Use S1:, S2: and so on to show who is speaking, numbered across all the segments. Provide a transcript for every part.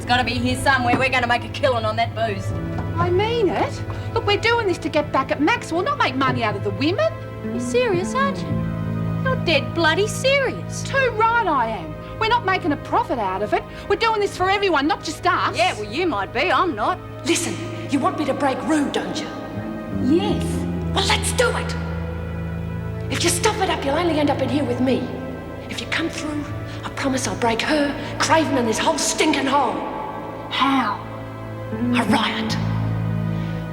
S1: It's got to be here somewhere. We're going to make a killing on that booze.
S2: I mean it. Look, we're doing this to get back at Maxwell, not make money out of the women.
S1: You're serious, aren't you? You're dead bloody serious.
S2: Too right I am. We're not making a profit out of it. We're doing this for everyone, not just us.
S1: Yeah, well, you might be. I'm not.
S3: Listen, you want me to break rude, don't you?
S1: Yes.
S3: Well, let's do it. If you stuff it up, you'll only end up in here with me. If you come through, I promise I'll break her, Craven, and this whole stinking hole.
S2: How?
S3: A riot.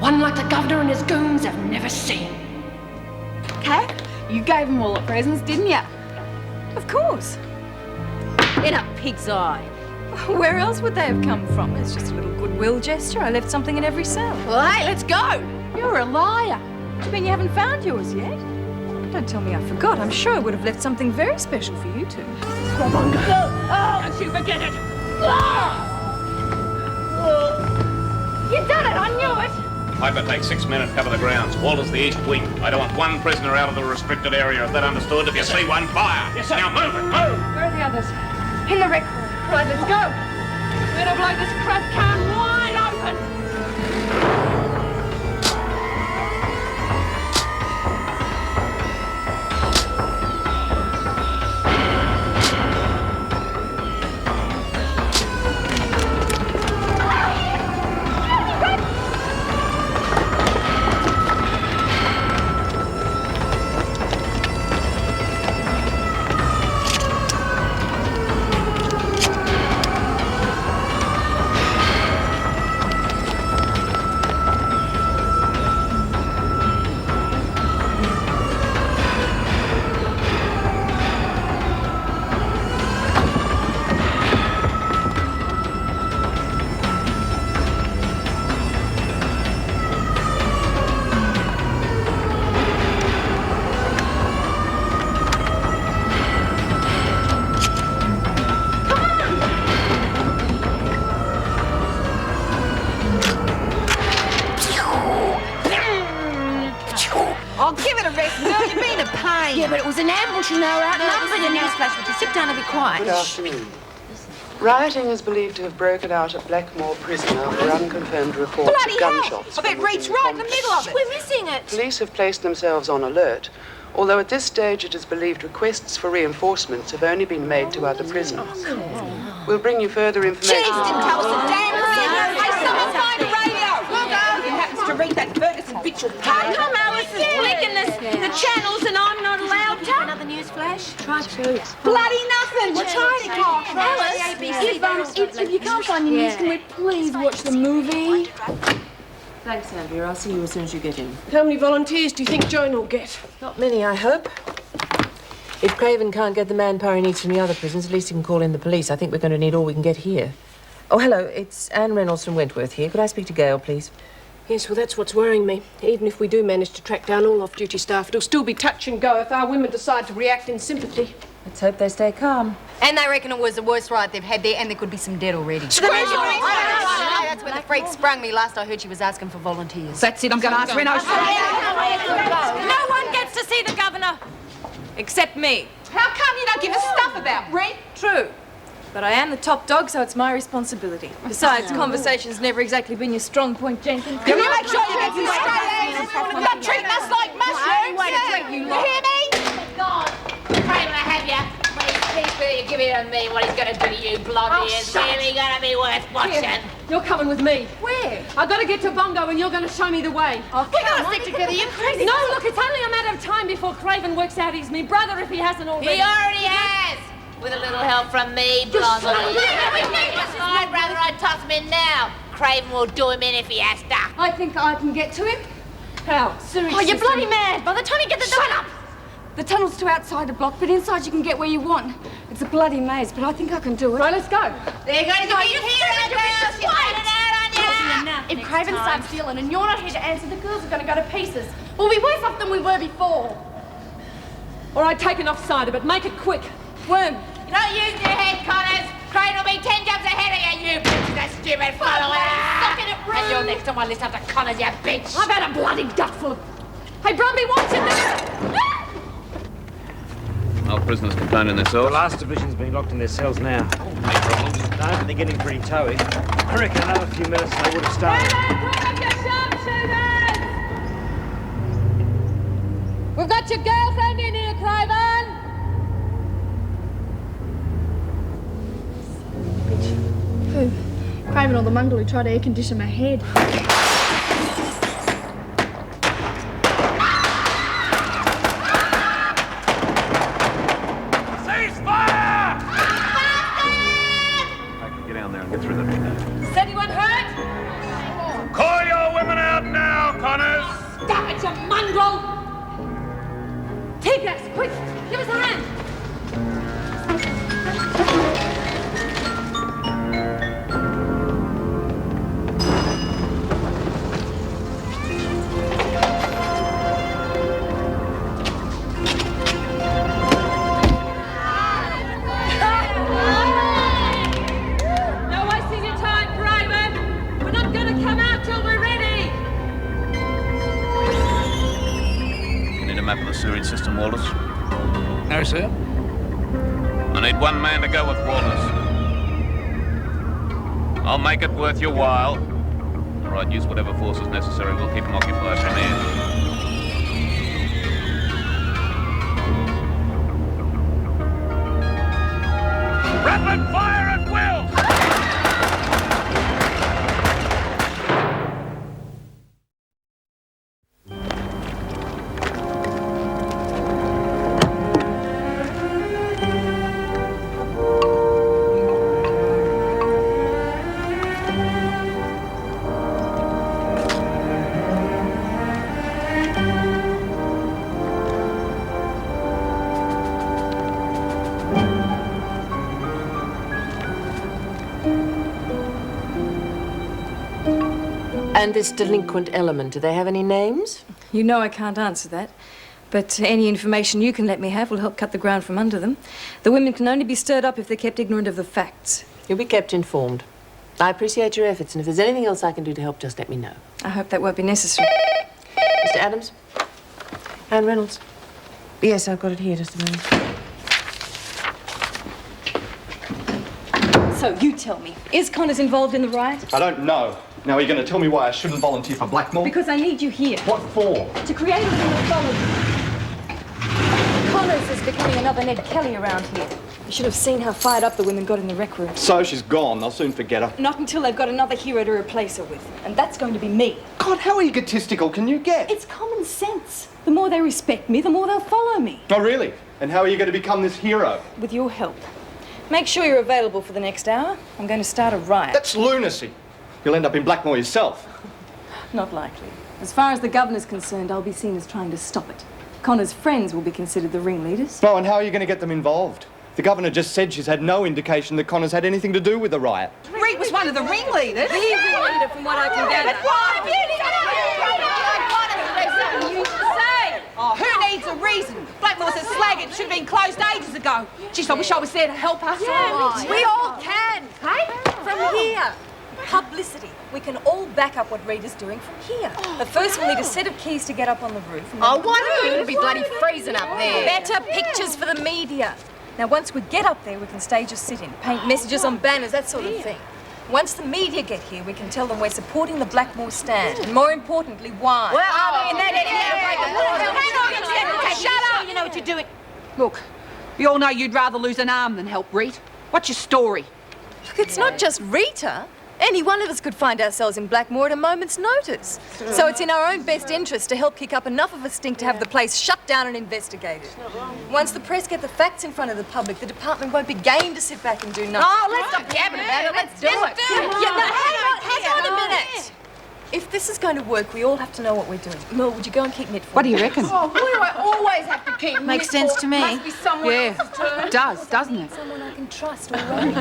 S3: One like the governor and his goons have never seen.
S2: Kat, you gave them all the presents, didn't you?
S1: Of course. In a pig's eye. Where else would they have come from? It's just a little goodwill gesture. I left something in every cell.
S2: Well, hey, let's go. You're a liar.
S1: Do you mean you haven't found yours yet? Don't tell me I forgot. I'm sure I would have left something very special for you two.
S3: Don't you forget it!
S2: You done it, I knew it.
S4: Piper, take 6 men and cover the grounds. Walter's the east wing. I don't want one prisoner out of the restricted area. Is that understood? If you see one, fire.
S3: Yes, sir.
S4: Now move it, move!
S2: Where are the others? In the rec room. Right, let's go. We're gonna blow this crap can wide open.
S1: Oh, give it a rest, girl. You've been a pain.
S5: Yeah, but it was an ambush and they were outnumbered.
S1: No, newsflash. Would you sit down and be quiet?
S6: Good afternoon. Rioting is believed to have broken out at Blackmore Prison after unconfirmed reports
S1: Bloody
S6: of
S1: hell!
S6: gunshots.
S1: I bet
S6: from
S1: Reed's
S6: working
S1: right in the middle of it.
S5: We're missing it.
S6: Police have placed themselves on alert, although at this stage it is believed requests for reinforcements have only been made to other prisoners. We'll bring you further information.
S1: Jeez, didn't tell us a damn thing. Hey, someone find a radio. Look, he happens to read that Ferguson bitch will pay. Come on, this is flicking the channels and I'm not allowed to.
S5: Another news flash? Try to.
S1: Bloody nothing. We're trying to talk.
S2: If you can't find your news, can we please watch the movie?
S7: Thanks, Andrea. I'll see you as soon as you get in.
S3: How many volunteers do you think Joan will get?
S7: Not many, I hope. If Craven can't get the manpower he needs from the other prisons, at least he can call in the police. I think we're going to need all we can get here. Oh, hello. It's Anne Reynolds from Wentworth here. Could I speak to Gail, please?
S3: Yes, well, that's what's worrying me. Even if we do manage to track down all off-duty staff, it'll still be touch and go if our women decide to react in sympathy.
S7: Let's hope they stay calm.
S1: And they reckon it was the worst riot they've had there, and there could be some dead already. That's where the freak sprung me. Last I heard, she was asking for volunteers.
S2: That's it, I'm going to ask Renault.
S1: No one gets to see the governor, except me.
S2: How come you don't give us stuff about Reed?
S1: True. But I am the top dog, so it's my responsibility. Besides, conversation's never exactly been your strong point, Jenkins.
S2: Can you make sure you get some straight A's? Not treating us like mushrooms.
S1: Way to treat you
S2: You
S1: lot.
S2: hear me?
S8: God, Craven, I have you. Please, will you give it to me? What he's going to do to you, Blondie, is really going to be worth watching.
S3: Here, you're coming with me.
S2: Where?
S3: I've got to get to Bongo and you're going to show me the way.
S2: Oh,
S8: We're going to stick together, you crazy.
S3: No, look, it's only a matter of time before Craven works out he's me brother if he hasn't already.
S8: He already has. With a little help from me, Blondie. I'd rather I'd toss him in now. Craven will do him in if he has to.
S2: I think I can get to him.
S3: How?
S2: Sewage
S1: Oh, you're
S2: system.
S1: bloody mad. By the time you get the
S2: Shut up! The tunnel's to outside the block, but inside you can get where you want. It's a bloody maze, but I think I can do it.
S3: Right, let's go.
S8: They're going to be hero girls. You're putting it out on you.
S5: If Craven starts stealing and you're not here to answer, the girls are going to go to pieces. We'll be worse off than we were before.
S3: All right, take enough side of it. Make it quick. Worm.
S8: You're not using your head, Connors. Craven will be 10 jumps ahead of you, you bitch, that stupid follower.
S5: Sucking it,
S8: And you're next on my list after Connors, you bitch.
S3: I've had a bloody duckful of... Hey, Brumby, watch it!
S4: All prisoners confined in their
S9: The
S4: cells.
S9: last division's been locked in their cells now.
S4: No problems.
S9: No, but they're getting pretty toey. I reckon another few minutes and they would have started.
S2: We've got your girlfriend in here, Craven! Who? Craven or the mongrel who tried to air condition my head.
S4: Ceasefire! I can get down there and get through the window.
S1: Is anyone hurt?
S4: Call your women out now, Connors!
S1: Damn it, you mongrel! T-Pex, quick! Give us a hand! No wasting your time, Craven! We're not going to come out till we're ready!
S4: You need a map of the sewage system, Walters?
S10: No, sir.
S4: I need one man to go with Walters. I'll make it worth your while. All right, use whatever force is necessary. We'll keep him occupied from here. Rapid fire at will!
S7: And this delinquent element, do they have any names?
S11: You know I can't answer that. But any information you can let me have will help cut the ground from under them. The women can only be stirred up if they're kept ignorant of the facts.
S7: You'll be kept informed. I appreciate your efforts, and if there's anything else I can do to help, just let me know.
S11: I hope that won't be necessary.
S7: Mr. Adams? Anne Reynolds? Yes, I've got it here, just a moment.
S11: So, you tell me, is Connors involved in the riot?
S10: I don't know. Now, are you going to tell me why I shouldn't volunteer for Blackmore?
S11: Because I need you here.
S10: What for?
S11: To create a rule of follow. Connors is becoming another Ned Kelly around here. You should have seen how fired up the women got in the rec room.
S10: So she's gone. They'll soon forget her.
S11: Not until they've got another hero to replace her with. And that's going to be me.
S10: God, how egotistical can you get?
S11: It's common sense. The more they respect me, the more they'll follow me.
S10: Oh, really? And how are you going to become this hero?
S11: With your help. Make sure you're available for the next hour. I'm going to start a riot.
S10: That's lunacy. You'll end up in Blackmore yourself.
S11: Not likely. As far as the governor's concerned, I'll be seen as trying to stop it. Connor's friends will be considered the ringleaders.
S10: No, and how are you going to get them involved? The governor just said she's had no indication that Connors had anything to do with the riot.
S1: Reed was one of the ringleaders.
S11: The ringleader, from what I can gather.
S1: Oh, who needs a reason? Blackmore's a slag. It should have been closed ages ago. Jeez, I wish I was there to help us.
S11: Yeah, we all can. Hey? From here. Publicity. We can all back up what Reed is doing from here. But first we'll need a set of keys to get up on the roof.
S2: Oh, what? It'll be bloody freezing up there.
S11: Better pictures for the media. Now, once we get up there, we can stage a sit-in, paint messages on banners, that sort of thing. Once the media get here, we can tell them we're supporting the Blackmore stand. And more importantly, why.
S2: Well, I mean,
S1: Shut up! You know what you're doing. Look, we all know you'd rather lose an arm than help Reed. What's your story?
S11: Look, it's not just Rita. Any one of us could find ourselves in Blackmore at a moment's notice. So it's in our own best interest to help kick up enough of a stink to have the place shut down and investigated. Once the press get the facts in front of the public, the department won't be game to sit back and do nothing.
S2: Oh, let's stop yapping about it. Let's do it.
S11: Yeah, but hang on a minute. If this is going to work, we all have to know what we're doing. Mel, would you go and keep knit for me?
S1: What do you reckon?
S2: Oh, why do I always have to keep
S1: Makes sense to me.
S2: Must be someone else's turn.
S1: It does, doesn't it?
S11: Someone I can trust already.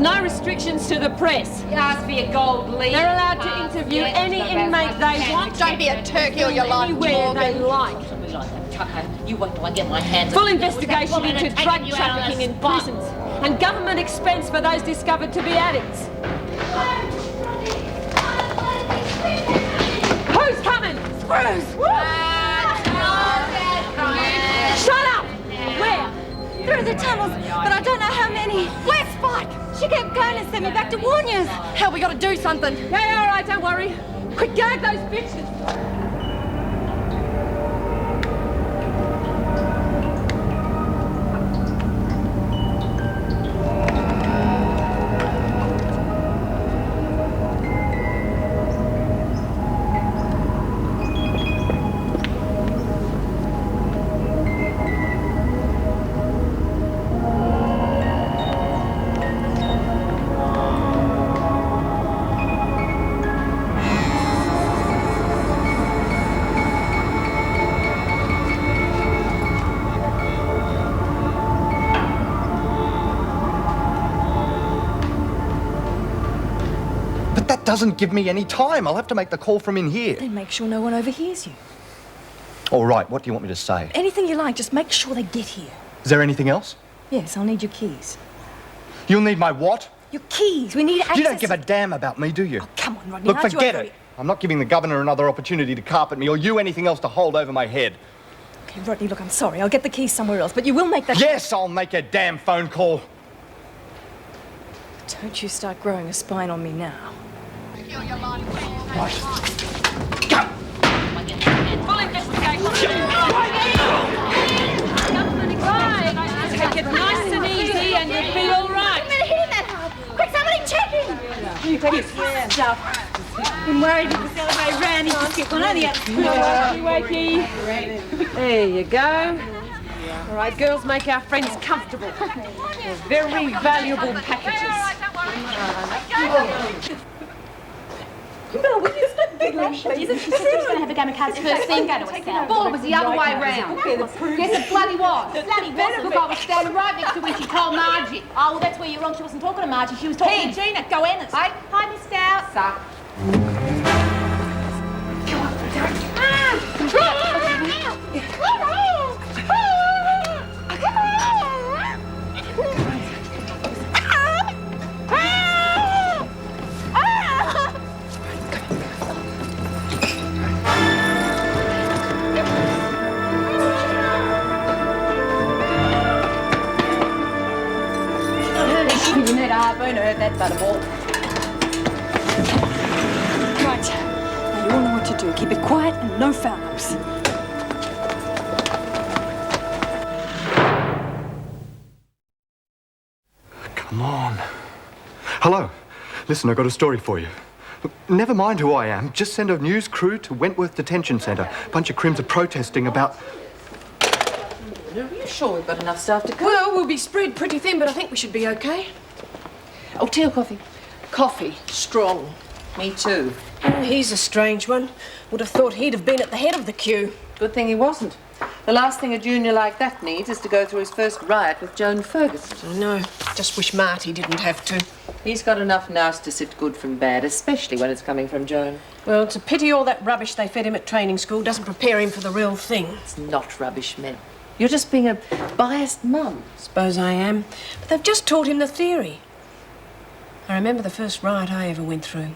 S3: No restrictions to the press.
S1: You ask for your gold leaf.
S3: They're allowed to interview any inmate they want.
S5: Don't be a turkey or your life,
S3: anywhere they like.
S8: You wait till I get my hands
S3: Full
S8: on you.
S3: investigation
S8: We're
S3: into
S8: taking
S3: drug
S8: you out on
S3: trafficking
S8: the
S3: in
S8: spot.
S3: prisons and government expense for those discovered to be addicts. Who's coming? Spruce! Shut up! Where?
S11: Through the tunnels, but I don't know how many. Where's Spike? She kept going and sent me back to warn you.
S5: Hell, we gotta do something.
S3: Yeah, all right, don't worry. Quick, gag those bitches.
S10: But that doesn't give me any time. I'll have to make the call from in here.
S11: Then make sure no one overhears you.
S10: All right, what do you want me to say?
S11: Anything you like, just make sure they get here.
S10: Is there anything else?
S11: Yes, I'll need your keys.
S10: You'll need my what?
S11: Your keys. We need access.
S10: You don't give a damn about me, do you?
S11: Oh, come on, Rodney.
S10: Look,
S11: aren't you
S10: forget
S11: over
S10: it. I'm not giving the governor another opportunity to carpet me or you anything else to hold over my head.
S11: Okay, Rodney, look, I'm sorry. I'll get the keys somewhere else, but you will make that...
S10: Yes, I'll make a damn phone call.
S11: Don't you start growing a spine on me now.
S10: Right.
S3: Full investigation. Right. Take it nice and easy and you'll be all right.
S5: I'm not hitting that hard. Quick, somebody check him.
S1: You take your stuff. Been worried you could celebrate Randy to skip one of the
S3: Wakey, wakey. There you go. All right, girls, make our friends comfortable. They're very valuable packages.
S5: Bill, will you stop giggling, please? She said she was going to have a game of cards first thing. Ball was the other way round. Yes, it bloody was. Look, I was standing right next to when she told Margie.
S8: Oh, well, that's where you're wrong. She wasn't talking to Margie. She was talking to Gina. Go Ennis.
S5: Hi, Miss Stout.
S8: Suck.
S5: You need a harpoon to hurt that butterball.
S11: Right. Now you all know what to do. Keep it quiet and no foul-ups.
S10: Come on. Hello. Listen, I've got a story for you. Look, never mind who I am. Just send a news crew to Wentworth Detention Centre. A bunch of crims are protesting about...
S7: Are you sure we've got enough staff to cover?
S3: Well, we'll be spread pretty thin, but I think we should be okay. Oh, tea or coffee? Coffee. Strong.
S7: Me too.
S12: Oh, he's a strange one. Would have thought he'd have been at the head of the queue.
S7: Good thing he wasn't. The last thing a junior like that needs is to go through his first riot with Joan Ferguson.
S12: I know. Just wish Marty didn't have to.
S7: He's got enough nous to sift good from bad, especially when it's coming from Joan.
S12: Well, it's a pity all that rubbish they fed him at training school doesn't prepare him for the real thing.
S7: It's not rubbish, Mel. You're just being a biased mum.
S12: Suppose I am. But they've just taught him the theory. I remember the first riot I ever went through.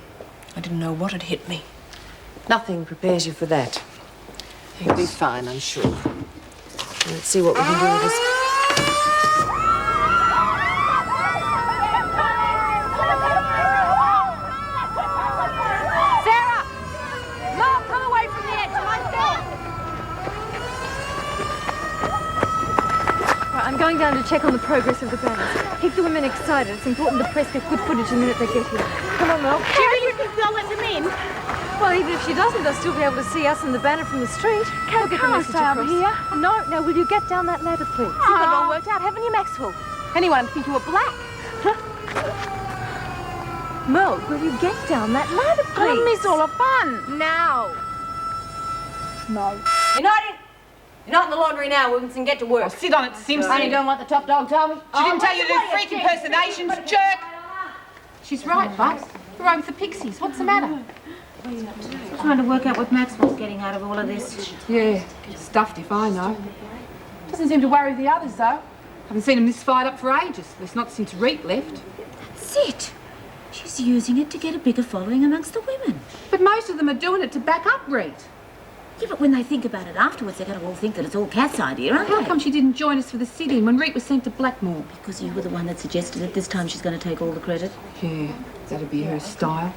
S12: I didn't know what had hit me.
S7: Nothing prepares you for that. You'll be fine, I'm sure. Let's see what we can do with this.
S5: Sarah! Mom, come away from the edge.
S11: Right, I'm going down to check on the progress of the banners. Keep the women excited. It's important the press get good footage the minute they get here. Come on, Mel.
S5: Jerry, you think they'll let them in?
S11: Well, even if she doesn't, they'll still be able to see us and the banner from the street. We'll get the
S5: Can't I
S11: message
S5: stay over
S11: across.
S5: here?
S11: No, no, will you get down that ladder, please?
S5: You've got it all worked out, haven't you, Maxwell? Anyone would think you were black.
S11: Mel, will you get down that ladder, please?
S5: I miss all the fun. Now. No.
S1: You're not in the laundry now, Wilkinson. Get to work.
S2: Sit on it, Simpson.
S1: Only doing what the top dog told me.
S2: She didn't tell you to do freak impersonations, jerk.
S5: She's right, Bucks. We're over with the Pixies. What's the matter?
S13: Trying to work out what Maxwell's getting out of all of this.
S5: Yeah, stuffed if I know. Doesn't seem to worry the others, though. Haven't seen them this fired up for ages. At least not since Reet left.
S13: That's it. She's using it to get a bigger following amongst the women.
S5: But most of them are doing it to back up Reet.
S13: Yeah, but when they think about it afterwards, they're going to all think that it's all Kat's idea, aren't they?
S5: How come she didn't join us for the sit-in when Reet was sent to Blackmore?
S13: Because you were the one that suggested it. This time she's going to take all the credit.
S5: Yeah, that'd be her style.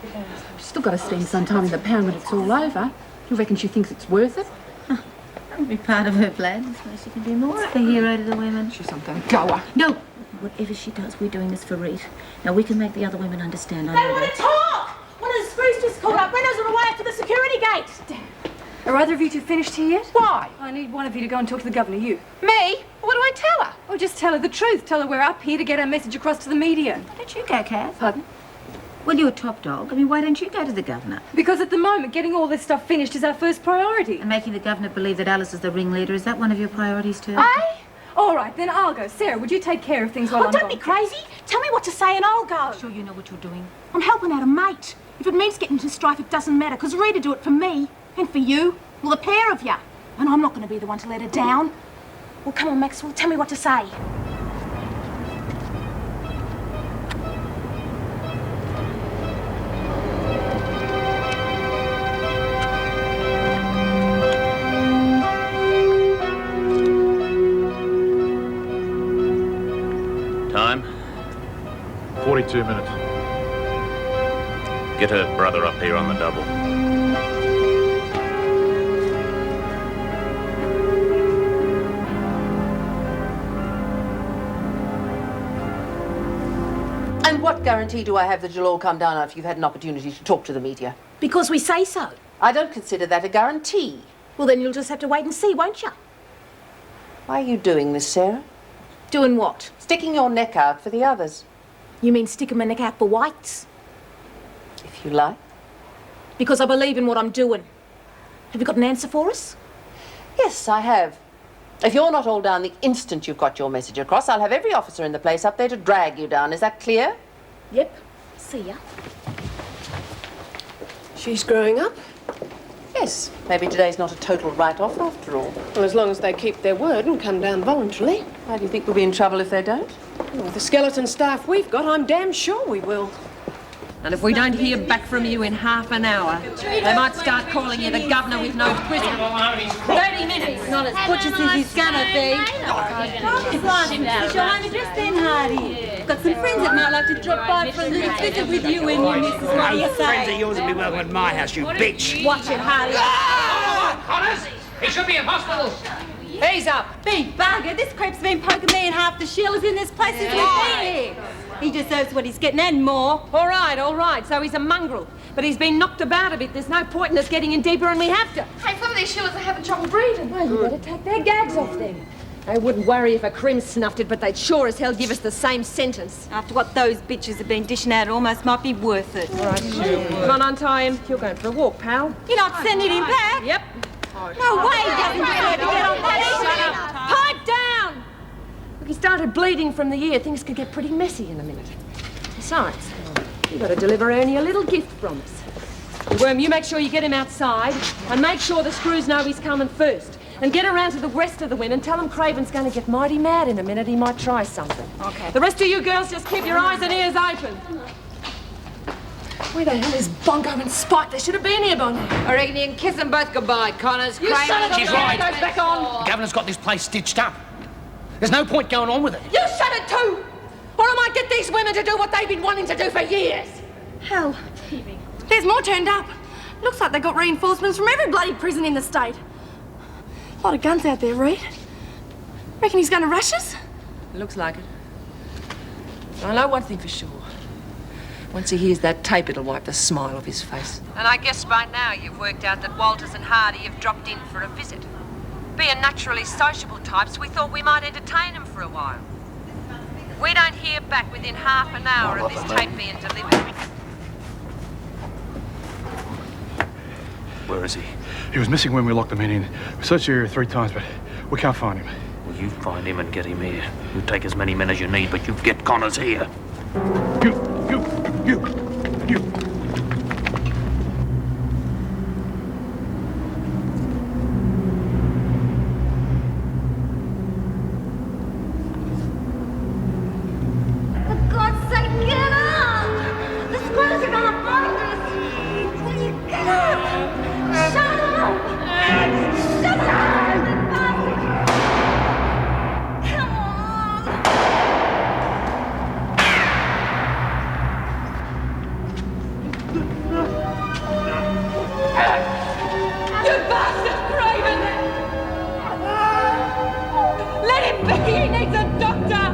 S5: She's still got to spend some time in the pound when it's all over. You reckon she thinks it's worth it?
S13: That'll be part of her plan, so she can be more of a hero to the women.
S5: She's some kind of goer.
S13: No! Whatever she does, we're doing this for Reet. Now, we can make the other women understand.
S1: They want to talk! One of the screws just called up. Reynolds on the way up to the security gate.
S11: Are either of you two finished here yet?
S5: Why?
S11: I need one of you to go and talk to the governor, you.
S5: Me? What do I tell her?
S11: Oh, just tell her the truth. Tell her we're up here to get our message across to the media.
S13: Why don't you go, Kath?
S11: Pardon?
S13: Well, you're top dog. I mean, why don't you go to the governor?
S11: Because at the moment, getting all this stuff finished is our first priority.
S13: And making the governor believe that Alice is the ringleader, is that one of your priorities too?
S11: Aye? All right, then I'll go. Sarah, would you take care of things while I'm
S1: don't
S11: gone?
S1: be crazy. Tell me what to say and I'll go.
S13: Sure you know what you're doing?
S1: I'm helping out a mate. If it means getting into strife, it doesn't matter, because Rita do it for me and for you. Well, the pair of you. And I'm not going to be the one to let her down. Well, come on, Maxwell, tell me what to say.
S4: Time?
S14: 42 minutes.
S4: Get her brother up here on the double.
S7: And what guarantee do I have that you'll all come down after you've had an opportunity to talk to the media?
S1: Because we say so.
S7: I don't consider that a guarantee.
S1: Well, then you'll just have to wait and see, won't you?
S7: Why are you doing this, Sarah?
S1: Doing what?
S7: Sticking your neck out for the others.
S1: You mean sticking my neck out for whites?
S7: If you like.
S1: Because I believe in what I'm doing. Have you got an answer for us?
S7: Yes, I have. If you're not all down the instant you've got your message across, I'll have every officer in the place up there to drag you down. Is that clear?
S1: Yep. See ya.
S12: She's growing up.
S7: Yes. Maybe today's not a total write-off after all.
S12: Well, as long as they keep their word and come down voluntarily.
S7: Why do you think we'll be in trouble if they don't?
S12: Well, with the skeleton staff we've got, I'm damn sure we will.
S3: And if we don't hear back from you in half an hour, they might start calling you the governor with no prison. 30 minutes.
S8: Not as butch as he's gonna be.
S13: Is your home address then, Hardy? Got some friends that might like to drop by for a little visit with you and your missus. What do you say?
S9: Friends of yours will be welcome at my house, you bitch.
S13: Watch it, Hardy.
S4: Connors! He should be in hospital!
S5: Ease up.
S13: Big bugger, this creep's been poking me in half the shillers in this place since we've been here. He deserves what he's getting and more.
S3: All right. So he's a mongrel. But he's been knocked about a bit. There's no point in us getting in deeper and we have to.
S8: Hey, some of these shillers are having trouble breathing.
S3: Well, you better take their gags off them. They wouldn't worry if a crim snuffed it, but they'd sure as hell give us the same sentence.
S13: After what those bitches have been dishing out, it almost might be worth it.
S3: All right, sure. Come on, untie him. You're going for a walk, pal.
S13: You're not sending him back?
S3: Yep.
S13: No way he doesn't deserve to get on that.
S3: Pipe down! Look, he started bleeding from the ear. Things could get pretty messy in a minute. Besides, you've got to deliver Ernie a little gift from us. Worm, you make sure you get him outside and make sure the screws know he's coming first. And get around to the rest of the women. Tell them Craven's going to get mighty mad in a minute. He might try something.
S5: Okay.
S3: The rest of you girls just keep your eyes and ears open. Where the hell is Bongo and Spike? They should have been here by now.
S8: I reckon you can kiss them both goodbye, Connors.
S3: You shut it.
S9: She's right.
S3: Goes back on.
S9: The governor's got this place stitched up. There's no point going on with it.
S3: You shut it too! Or I might get these women to do what they've been wanting to do for years.
S2: Hell, there's more turned up. Looks like they got reinforcements from every bloody prison in the state. A lot of guns out there, Reed. Reckon he's going to rush us?
S3: Looks like it. I know one thing for sure. Once he hears that tape, it'll wipe the smile off his face.
S15: And I guess by now you've worked out that Walters and Hardy have dropped in for a visit. Being naturally sociable types, we thought we might entertain them for a while. If we don't hear back within half an hour of this tape being delivered...
S14: Where is he? He was missing when we locked them in. We searched the area 3 times, but we can't find him.
S9: Well, you find him and get him here. You take as many men as you need, but you get Connors here.
S14: You...
S16: For God's sake, get up! The squirrels are gonna find us! Will you get up? Shut up! Shut up! Come on!
S3: You bastard, Craven! Let him be! He needs a doctor!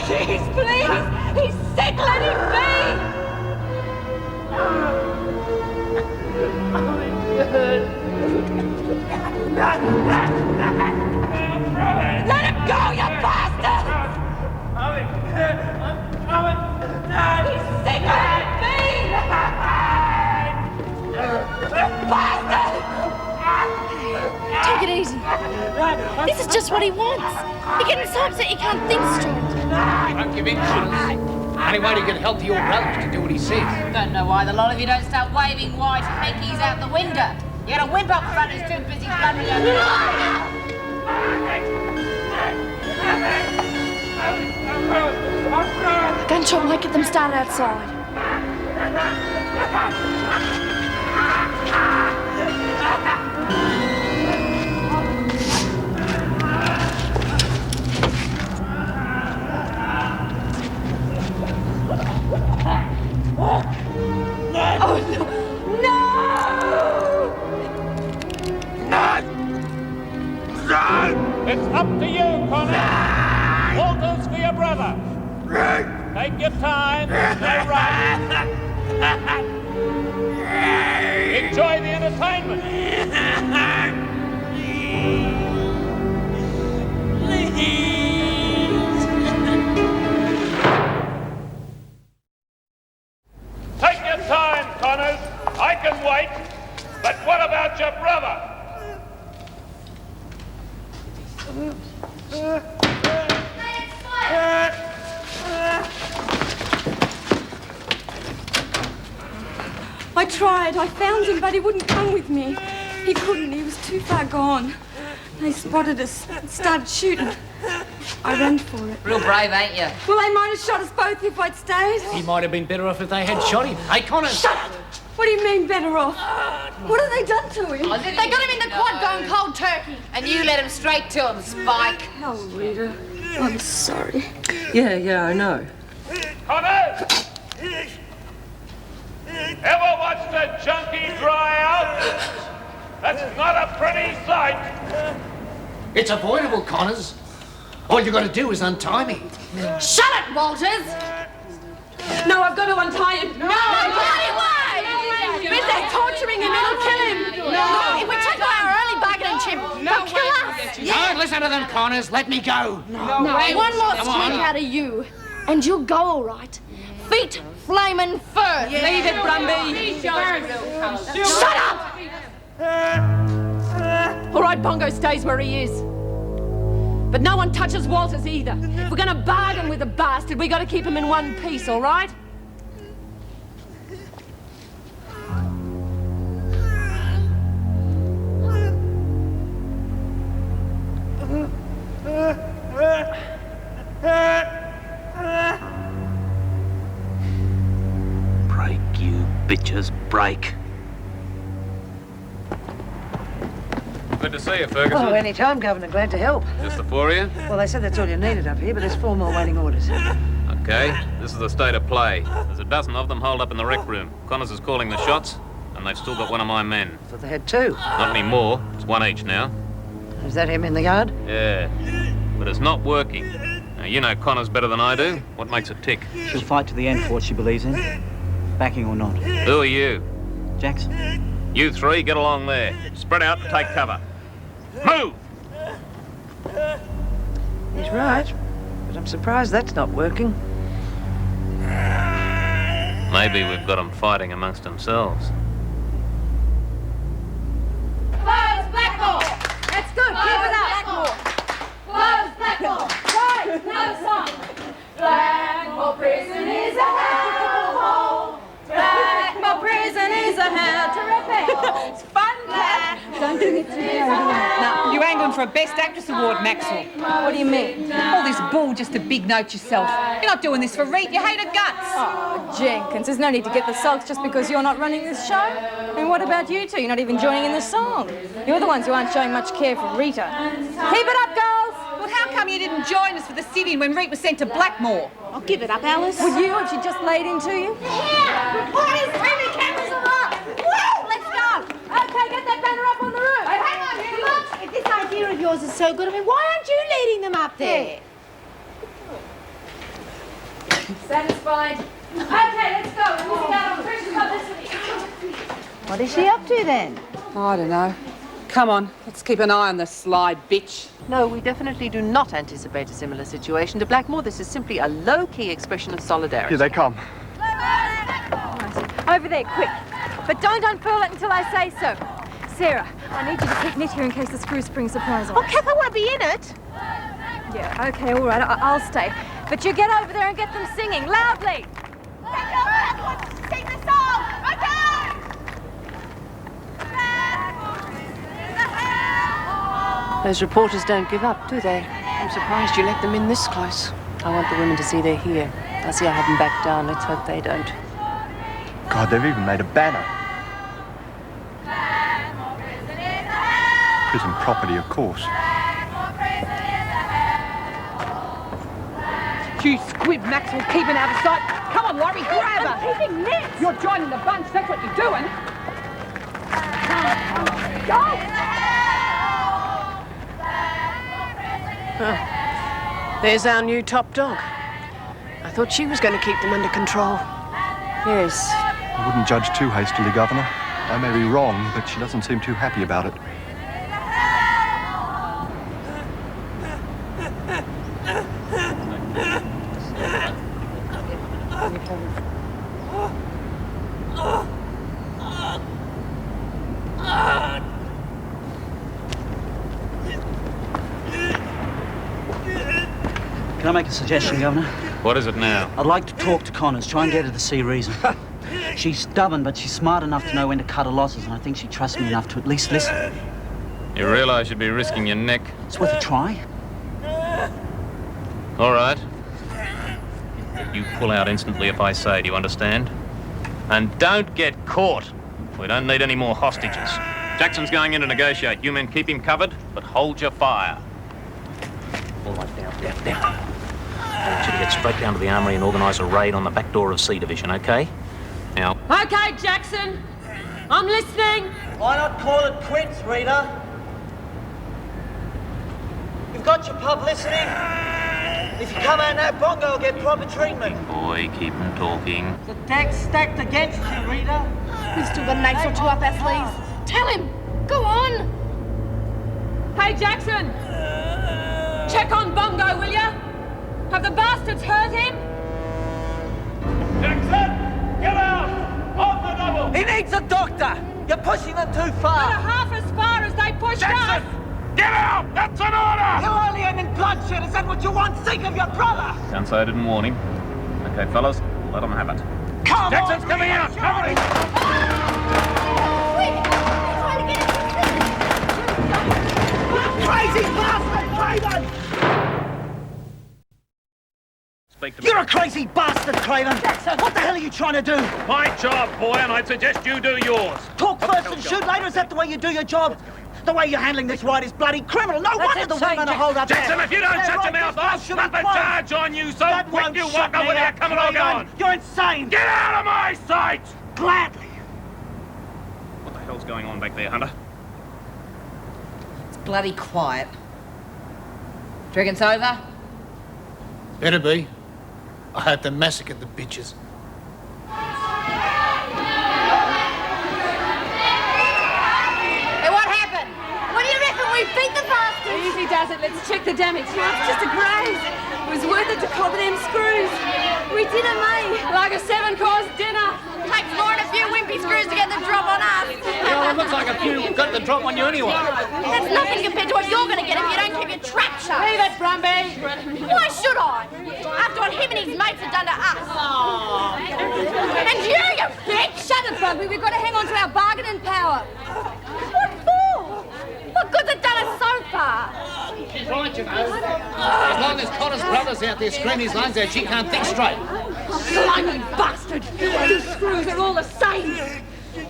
S3: Please, please! He's sick! Let him be! Let him go, you bastard! He's sick! Let him be! Bastard!
S2: Take it easy. This is just what he wants. You're getting so upset you can't think straight.
S17: Don't give in, Connors. Only way to get help to your brother is to do what he says.
S8: Don't know why the lot of you don't start waving white hankies out the window. You got a wimp up front who's too busy blundering over.
S2: Gunshot might get them started outside.
S3: Oh, no!
S4: It's up to you, Connor. Walters for your brother. Take your time. There's no rush. Enjoy the entertainment. Take your time, Connors. I can wait. But what about your brother?
S2: I tried. I found him, but he wouldn't come with me. He couldn't. He was too far gone. They spotted us and started shooting. I ran for it.
S8: Real brave, ain't you?
S2: Well, they might have shot us both if I'd stayed.
S17: He might have been better off if they had shot him. Hey, Connors!
S2: Shut up! What do you mean, better off? What have they done to him?
S8: They got him in the quad going cold turkey. And you led him straight to him, Spike.
S2: Oh, Rita, I'm sorry.
S3: Yeah, I know.
S4: Connor! Ever watched a junkie dry out? That's not a pretty sight.
S17: It's avoidable, Connors. All you got to do is untie me.
S2: Shut it, Walters! No, I've got to untie him. No, why? If they're torturing him, it'll kill him. No, if we take away our only bargaining chip, they'll kill us.
S17: Don't listen to them, Connors. Let me go.
S2: No, one more squeak out of you, and you'll go all right. Feet flaming first.
S3: Leave it, Brumby.
S2: Shut up!
S3: All right, Bongo stays where he is. But no one touches Walters either. If we're going to bargain with the bastard, we got to keep him in one piece, all right?
S17: Break, you bitches, break.
S4: Good to see you, Ferguson.
S18: Oh, any time, Governor. Glad to help.
S4: Just the four of you?
S18: Well, they said that's all you needed up here, but there's 4 more waiting orders.
S4: Okay, this is the state of play. There's a dozen of them holed up in the rec room. Connors is calling the shots, and they've still got one of my men.
S18: Thought they had 2.
S4: Not any more. It's 1 each now.
S18: Is that him in the yard?
S4: Yeah, but it's not working. Now, you know Connors better than I do. What makes it tick?
S19: She'll fight to the end for what she believes in, backing or not.
S4: Who are you?
S19: Jackson.
S4: You 3, get along there. Spread out and take cover. Move!
S18: He's right, but I'm surprised that's not working.
S4: Maybe we've got them fighting amongst themselves.
S2: Close Blackmore! That's good. Keep it up. Close Blackmore!
S20: nomination for a Best Actress Award, Maxwell.
S11: What do you mean?
S20: All this bull just to big note yourself. You're not doing this for Rita, you hate her guts.
S11: Oh, Jenkins, there's no need to get the sulks just because you're not running this show. And what about you two? You're not even joining in the song. You're the ones who aren't showing much care for Rita. Keep it up, girls!
S20: Well, how come you didn't join us for the sit-in when Rita was sent to Blackmore?
S1: I'll give it up, Alice.
S11: Would you if she just laid into you?
S16: Here! Boys, bring the cameras along! Woo! Let's go!
S11: Okay, get that banner up on the roof.
S16: Hey, hang on, here, look!
S1: If this idea of yours is so good, I mean, why aren't you leading them up there?
S11: Satisfied? Okay, let's go. We're missing out on precious publicity.
S18: What is she up to then?
S20: I don't know. Come on, let's keep an eye on the sly bitch.
S7: No, we definitely do not anticipate a similar situation to Blackmore. This is simply a low-key expression of solidarity.
S10: Here they come.
S11: Over there, quick. But don't unfurl it until I say so. Sarah, I need you to keep knit here in case the screw spring surprise on.
S1: Oh, Kath, I want to be in it.
S11: Yeah, okay, all right, I'll stay. But you get over there and get them singing loudly.
S16: Sing the song! Okay!
S7: Those reporters don't give up, do they? I'm surprised you let them in this close. I want the women to see they're here. I see I haven't backed down. Let's hope they don't.
S10: God, they've even made a banner. Prison property, of course.
S20: You squib, Maxwell, keeping out of sight. Come on, Laurie, grab her.
S11: Keeping nets.
S20: You're joining the bunch, that's what you're doing.
S7: There's our new top dog. I thought she was going to keep them under control. Yes.
S10: I wouldn't judge too hastily, Governor. I may be wrong, but she doesn't seem too happy about it.
S19: Can I make a suggestion, Governor?
S4: What is it now?
S19: I'd like to talk to Connors, try and get her to see reason. She's stubborn, but she's smart enough to know when to cut her losses, and I think she trusts me enough to at least listen.
S4: You realise you'd be risking your neck?
S19: It's worth a try.
S4: All right. You pull out instantly if I say, do you understand? And don't get caught. We don't need any more hostages. Jackson's going in to negotiate. You men keep him covered, but hold your fire. All right, down. I want you to get straight down to the armory and organise a raid on the back door of C Division, okay? Now...
S3: Okay, Jackson. I'm listening.
S21: Why not call it quits, Rita? You've got your publicity. If you come out that bongo, you'll get proper treatment.
S4: Boy, keep him talking.
S21: The deck's stacked against you, Rita.
S1: We've still got an ace or two up our sleeves. Tell him. Go on.
S3: Hey, Jackson. Check on Bongo, will ya? Have the bastards hurt him?
S4: Jackson, get out! Off the double!
S21: He needs a doctor. You're pushing them too far.
S3: Not half as far as they pushed
S4: Jackson!
S3: us.
S4: Get out! That's an order!
S21: You're only ending bloodshed. Is that what you want? Think of your brother.
S4: Can't say I didn't warn him. Okay, fellas, let them have it.
S21: Come
S4: Jackson's
S21: on,
S4: coming out! Cover him!
S21: Crazy bastard, Craven!
S4: Speak to me.
S21: You're a crazy bastard, Craven! What the hell are you trying to do?
S4: My job, boy, and I'd suggest you do yours.
S21: Talk first and shoot later? Is that the way you do your job? The way you're handling this ride is bloody criminal. No wonder the women are hold up
S4: Jackson,
S21: there.
S4: if you don't
S21: They're
S4: shut
S21: right,
S4: your mouth,
S21: this
S4: I'll
S21: house should
S4: slap
S21: be
S4: a
S21: closed.
S4: charge on you so
S21: That
S4: quick
S21: won't
S4: you
S21: shut
S4: won't know
S21: me
S4: whether you're
S21: out,
S4: coming or
S21: Craven.
S4: going.
S21: You're insane.
S4: Get out of my sight!
S21: Gladly.
S4: What the hell's going on back there, Hunter?
S20: It's bloody quiet. Do you reckon it's over?
S17: Better be. I hope they massacred the bitches.
S5: Hey, what happened? What do you reckon? We beat the bastards?
S3: Easy does it. Let's check the damage.
S11: Oh, it's just a graze. It was worth it to cobble them screws. We did it, mate.
S3: Like a 7-course dinner.
S5: Takes more than a few wimpy screws to get the drop on us.
S17: Well, it looks like a few got the drop on you anyway.
S5: That's nothing compared to what you're going to get if you don't keep your trap shut.
S3: Leave it, Brumby.
S5: Why should I? After what him and his mates have done to us. And you bitch!
S11: Shut it, Brumby. We've got to hang on to our bargaining power.
S5: What for? What good's it done us so far?
S17: don't you know? As long as Connor's brother's out there screaming his lungs out, she can't think straight.
S3: Slimy bastard! These screws are all the same.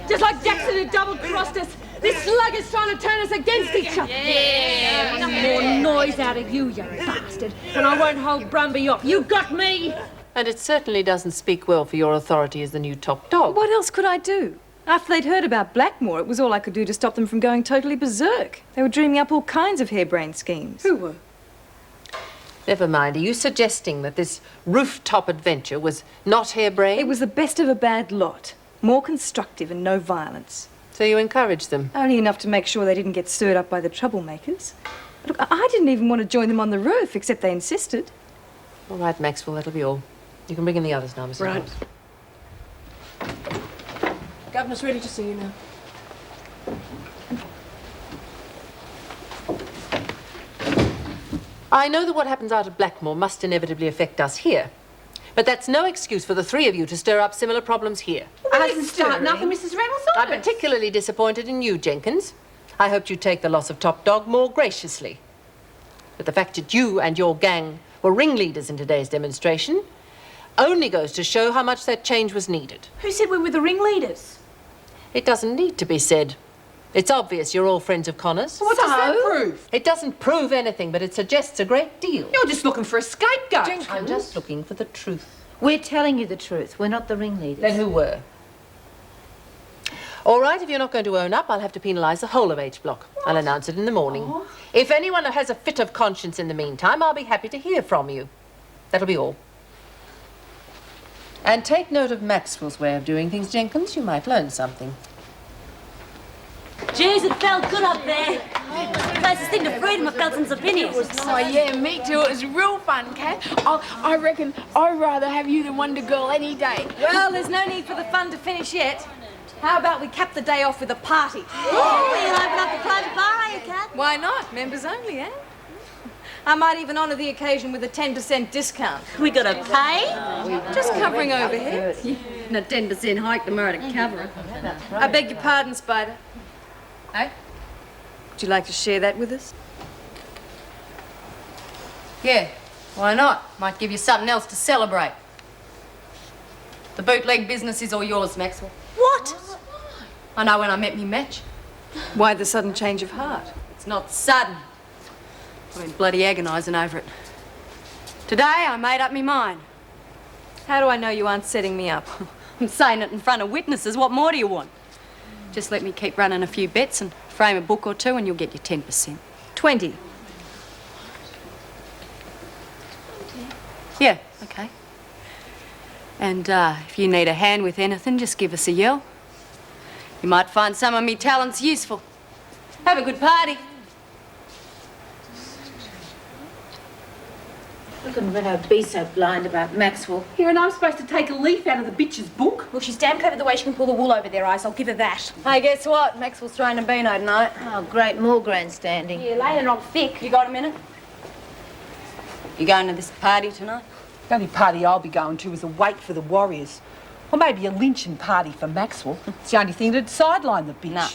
S3: Just like Jackson who double-crossed us. This slug is trying to turn us against each other.
S8: Yeah.
S3: More noise out of you, you bastard, and I won't hold Brumby off. You got me!
S7: And it certainly doesn't speak well for your authority as the new top dog.
S11: What else could I do? After they'd heard about Blackmore, it was all I could do to stop them from going totally berserk. They were dreaming up all kinds of harebrained schemes.
S3: Who were?
S7: Never mind. Are you suggesting that this rooftop adventure was not harebrained?
S11: It was the best of a bad lot. More constructive and no violence.
S7: So you encouraged them?
S11: Only enough to make sure they didn't get stirred up by the troublemakers. Look, I didn't even want to join them on the roof, except they insisted.
S7: All right, Maxwell, that'll be all. You can bring in the others now, Mrs.
S12: Right.
S7: Holmes.
S12: Governor's ready to see you now.
S7: I know that what happens out at Blackmore must inevitably affect us here. But that's no excuse for the three of you to stir up similar problems here.
S1: I didn't start nothing, Mrs. Reynolds.
S7: I'm particularly disappointed in you, Jenkins. I hoped you'd take the loss of Top Dog more graciously. But the fact that you and your gang were ringleaders in today's demonstration only goes to show how much that change was needed.
S1: Who said we were the ringleaders?
S7: It doesn't need to be said. It's obvious you're all friends of Connor's.
S1: What does that prove?
S7: It doesn't prove anything, but it suggests a great deal.
S1: You're just looking for a scapegoat.
S7: I'm just looking for the truth.
S8: We're telling you the truth. We're not the ringleaders.
S7: Then who were? All right, if you're not going to own up, I'll have to penalise the whole of H Block. I'll announce it in the morning. If anyone has a fit of conscience in the meantime, I'll be happy to hear from you. That'll be all. And take note of Maxwell's way of doing things, Jenkins. You might learn something.
S13: Jeez, it felt good up there. Closest thing to freedom I felt since I've been here.
S2: Oh, yeah, me too. It was real fun, Kat. I reckon I'd rather have you than Wonder Girl any day.
S11: Well, there's no need for the fun to finish yet. How about we cap the day off with a party?
S13: Oh, we'll open up a private bar, eh, Kat?
S11: Why not? Members only, eh? I might even honour the occasion with a 10% discount.
S13: We gotta pay?
S11: Just covering overheads.
S13: And a 10% hike tomorrow to cover it.
S11: I beg your pardon, Spider. Eh? Would you like to share that with us?
S6: Yeah, why not? Might give you something else to celebrate. The bootleg business is all yours, Maxwell.
S13: What?
S6: I know when I met me match.
S11: Why the sudden change of heart?
S6: It's not sudden. I've been bloody agonising over it. Today, I made up my mind.
S11: How do I know you aren't setting me up?
S6: I'm saying it in front of witnesses. What more do you want? Just let me keep running a few bets and frame a book or two and you'll get your 10%.
S11: 20.
S6: Yeah, okay. And if you need a hand with anything, just give us a yell. You might find some of me talents useful. Have a good party.
S8: Look at her be so blind about Maxwell.
S1: Here, and I'm supposed to take a leaf out of the bitch's book?
S5: Well, she's damn clever the way she can pull the wool over their eyes. I'll give her that.
S11: Hey, guess what? Maxwell's throwing a beano tonight.
S8: Oh, great, more grandstanding.
S5: Yeah, later, not thick.
S6: You got a minute? You going to this party tonight?
S20: The only party I'll be going to is a wake for the Warriors. Or maybe a lynching party for Maxwell. It's the only thing that'd sideline the bitch.
S6: No,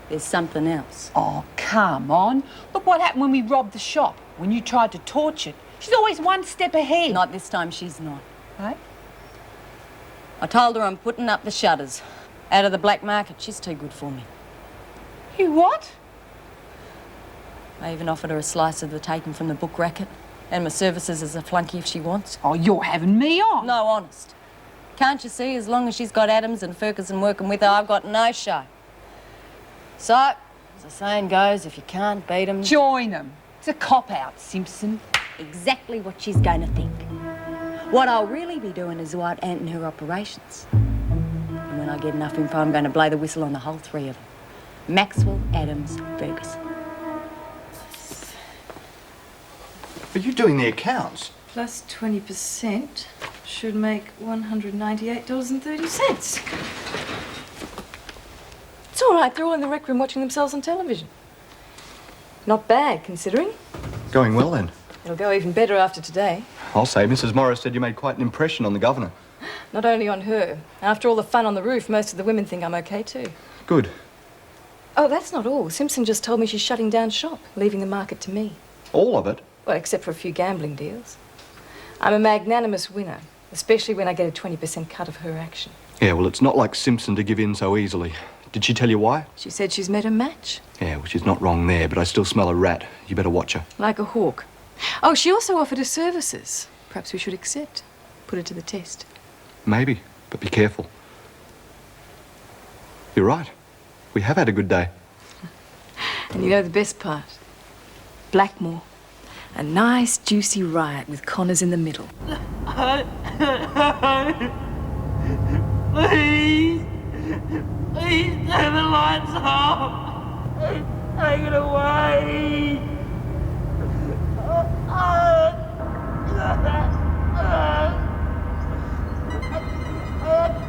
S6: there's something else.
S20: Oh, come on. Look what happened when we robbed the shop, when you tried to torch it. She's always one step ahead.
S6: Not this time, she's not.
S20: Right?
S6: I told her I'm putting up the shutters. Out of the black market, she's too good for me.
S20: You what?
S6: I even offered her a slice of the taken from the book racket. And my services as a flunky if she wants.
S20: Oh, you're having me on.
S6: No, honest. Can't you see, as long as she's got Adams and Ferguson working with her, I've got no show. So, as the saying goes, if you can't beat them...
S20: Join them. It's a cop-out, Simpson.
S6: Exactly what she's going to think. What I'll really be doing is out anting her operations. And when I get enough info, I'm going to blow the whistle on the whole three of them. Maxwell, Adams, Ferguson.
S10: Are you doing the accounts?
S11: Plus 20% should make $198.30. It's all right. They're all in the rec room watching themselves on television. Not bad, considering.
S10: Going well, then.
S11: It'll go even better after today.
S10: I'll say Mrs. Morris said you made quite an impression on the governor.
S11: Not only on her. After all the fun on the roof, most of the women think I'm okay, too.
S10: Good.
S11: Oh, that's not all. Simpson just told me she's shutting down shop, leaving the market to me.
S10: All of it?
S11: Well, except for a few gambling deals. I'm a magnanimous winner, especially when I get a 20% cut of her action.
S10: Yeah, well, it's not like Simpson to give in so easily. Did she tell you why?
S11: She said she's met a match.
S10: Yeah, well, she's not wrong there, but I still smell a rat. You better watch her.
S11: Like a hawk. Oh, she also offered her services. Perhaps we should accept. Put it to the test.
S10: Maybe, but be careful. You're right. We have had a good day.
S11: And you know the best part? Blackmore. A nice, juicy riot with Connors in the middle.
S16: Please. Please turn the lights off. Take it away.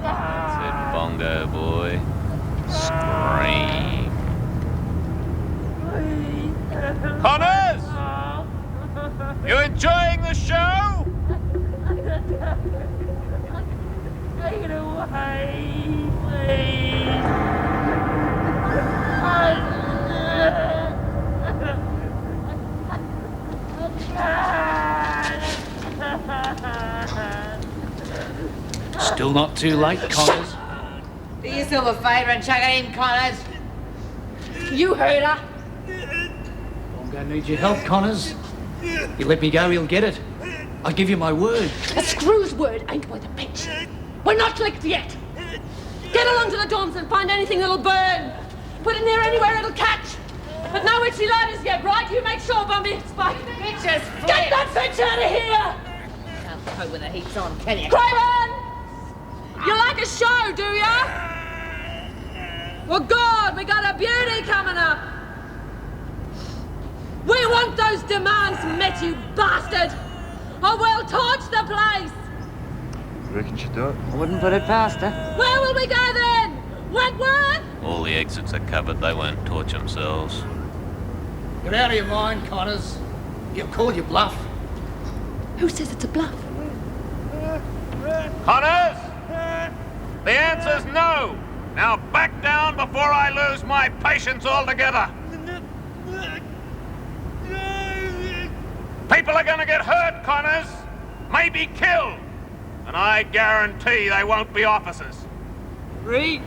S4: That's it, Bongo boy. Scream. Connors! You enjoying the show?
S16: Take it away, please.
S17: Still not too late, Connors.
S8: Do yourself a favour and chuck it in, Connors. You heard her.
S17: Bongo needs your help, Connors. You let me go, he'll get it. I give you my word.
S3: A screw's word ain't worth a pinch. We're not licked yet. Get along to the dorms and find anything that'll burn. Put it near anywhere it'll catch. But no itchy lighters yet, right? You make sure, Bumby. Spike.
S8: Bitches,
S3: Get that bitch out of here!
S8: Can't cope with the heat's on, can you?
S3: Craven! You like a show, do ya? Well, good. We got a beauty coming up. We want those demands met, you bastard! Or we'll torch the place!
S9: Reckon she'd do it?
S18: I wouldn't put it past her.
S3: Where will we go then? Wentworth?
S4: All the exits are covered. They won't torch themselves.
S17: Get out of your mind, Connors. You've called your bluff.
S3: Who says it's a bluff?
S4: Connors! The answer's no. Now back down before I lose my patience altogether. People are going to get hurt, Connors. Maybe killed. And I guarantee they won't be officers.
S16: Reed.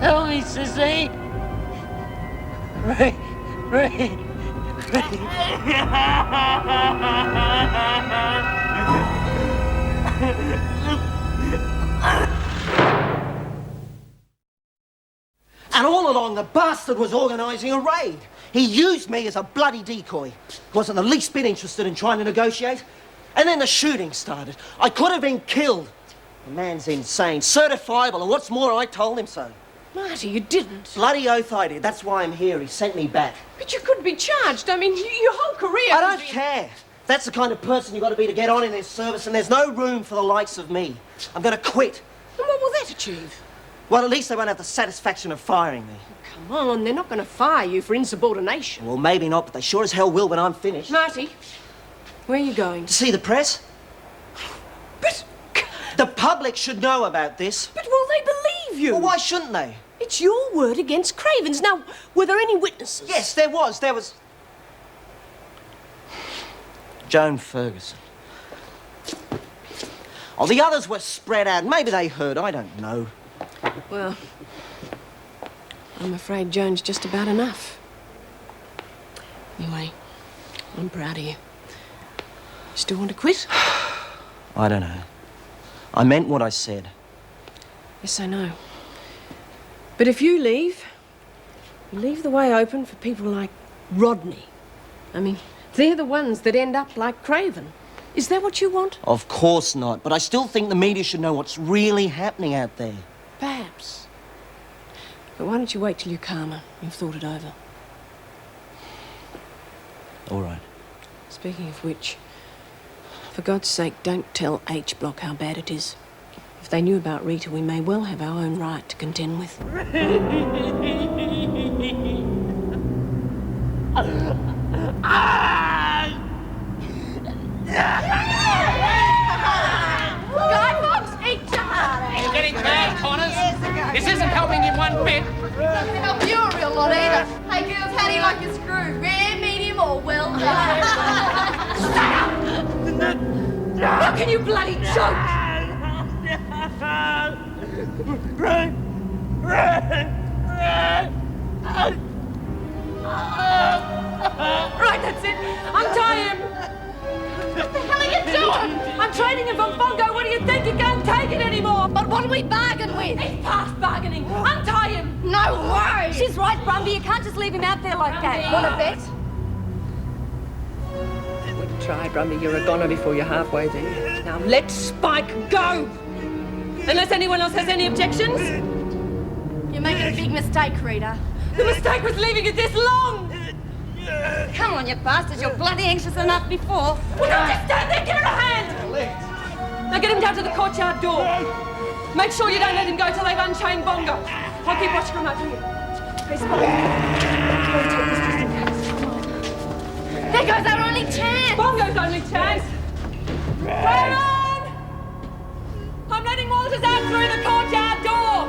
S16: Help me, sissy. Reed.
S21: And all along, the bastard was organising a raid. He used me as a bloody decoy. Wasn't the least bit interested in trying to negotiate. And then the shooting started. I could have been killed. The man's insane, certifiable, and what's more, I told him so.
S12: Marty, you didn't.
S21: Bloody oath I did. That's why I'm here. He sent me back.
S12: But you couldn't be charged. I mean, your whole career...
S21: I don't care. That's the kind of person you've got to be to get on in this service, and there's no room for the likes of me. I'm going to quit.
S12: And what will that achieve?
S21: Well, at least they won't have the satisfaction of firing me.
S12: Come on, they're not going to fire you for insubordination.
S21: Well, maybe not, but they sure as hell will when I'm finished.
S12: Marty, where are you going?
S21: To see the press?
S12: But...
S21: The public should know about this.
S12: But will they believe you?
S21: Well, why shouldn't they?
S12: It's your word against Craven's. Now, were there any witnesses?
S21: Yes, there was. There was... Joan Ferguson. Oh, the others were spread out. Maybe they heard. I don't know.
S12: Well, I'm afraid Joan's just about enough. Anyway, I'm proud of you. Still want to quit?
S21: I don't know. I meant what I said.
S12: Yes, I know. But if you leave the way open for people like Rodney. I mean, they're the ones that end up like Craven. Is that what you want?
S21: Of course not, but I still think the media should know what's really happening out there.
S12: Perhaps. But why don't you wait till you're calmer? You've thought it over.
S21: All right.
S12: Speaking of which, for God's sake, don't tell H Block how bad it is. If they knew about Rita, we may well have our own riot to contend with.
S2: Guy Fawkes, eat your heart.
S17: You're getting mad, Connors. This isn't helping him one bit.
S2: It doesn't help you a real lot either. Hey, get do you like your screw? Rare, medium, or well done?
S3: How can you bloody joke? Right, that's it. Untie him.
S2: What the hell are you doing?
S3: I'm training him from Bongo. What do you think? You can't take it anymore.
S2: But what do we bargain with?
S3: It's past bargaining. Untie him.
S2: No way!
S11: She's right, Brumby. You can't just leave him out there like that.
S2: Want a bet?
S3: Good try, Brumby. You're a goner before you're halfway there. Now let Spike go. Unless anyone else has any objections.
S2: You're making a big mistake, Rita.
S3: The mistake was leaving it this long.
S11: Come on, you bastards. You're bloody anxious enough before.
S3: Well, don't just stand there. Give it a hand. Now get him down to the courtyard door. Make sure you don't let him go till they've unchained Bongo. I'll keep watching from up here. Hey, Spike. Take this just in case.
S2: There goes our only chance!
S3: Bongo's only chance! Raymond! I'm letting Walters out through the courtyard door!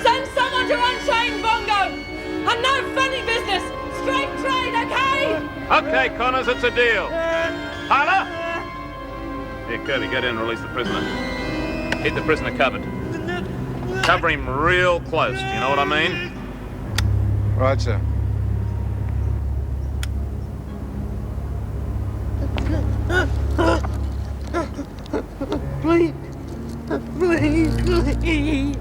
S3: Send someone to unchain Bongo! And no funny business! Straight trade, okay?
S4: Okay, Connors, it's a deal. Harlow? Here, Kirby, get in and release the prisoner. Keep the prisoner covered. Cover him real close, do you know what I mean?
S14: Right, sir.
S21: Please, please, please.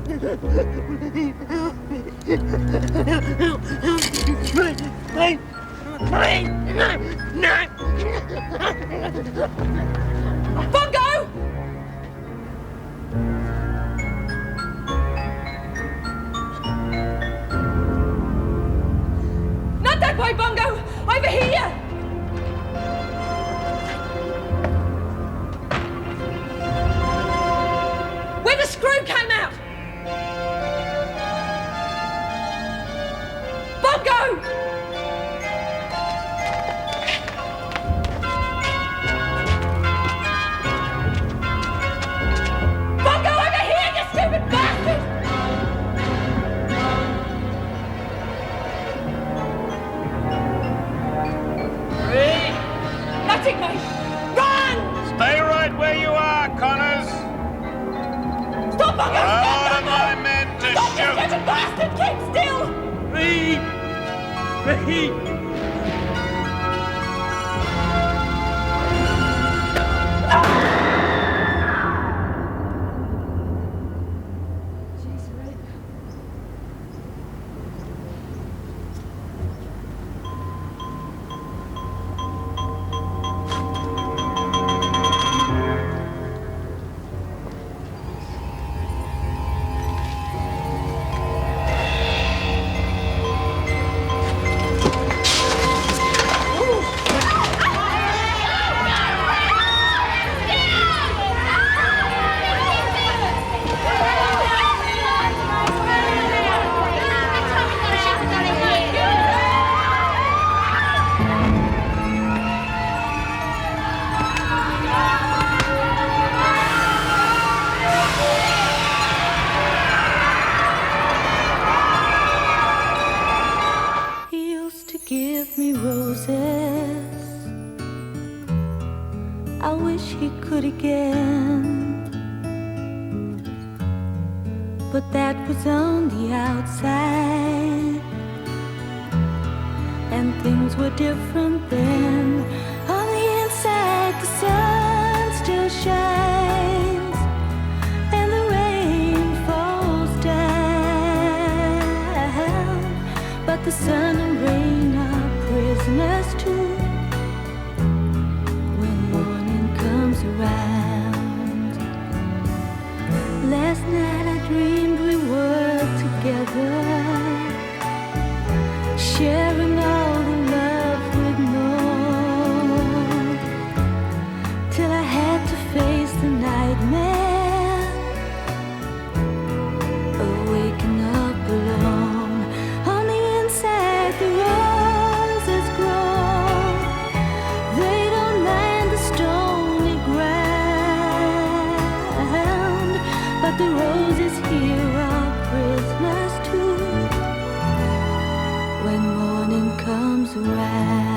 S3: Bongo! Not that way, Bongo! Over here! Where the screw came out! Bongo! Bongo, over here, you stupid bastard! That's it, mate! Run!
S4: Stay right where you are, Connors!
S3: Stop, Bongo!
S4: Order my men to
S3: Stop, you
S4: shoot!
S3: stupid bastard! Keep still!
S9: Reed! Reed!
S16: He used to give me roses. I wish he could again. But that was on the outside, and things were different then. On the inside, the sun still shines, and the rain falls down. But the sun and rain are prisoners too when morning comes around. Last night I dreamed we were together, sharing all the love we'd known, till I had to face the nightmare of waking up alone. On the inside, the roses grow. They don't mind the stony ground, but the roses here are prisoners too when morning comes around.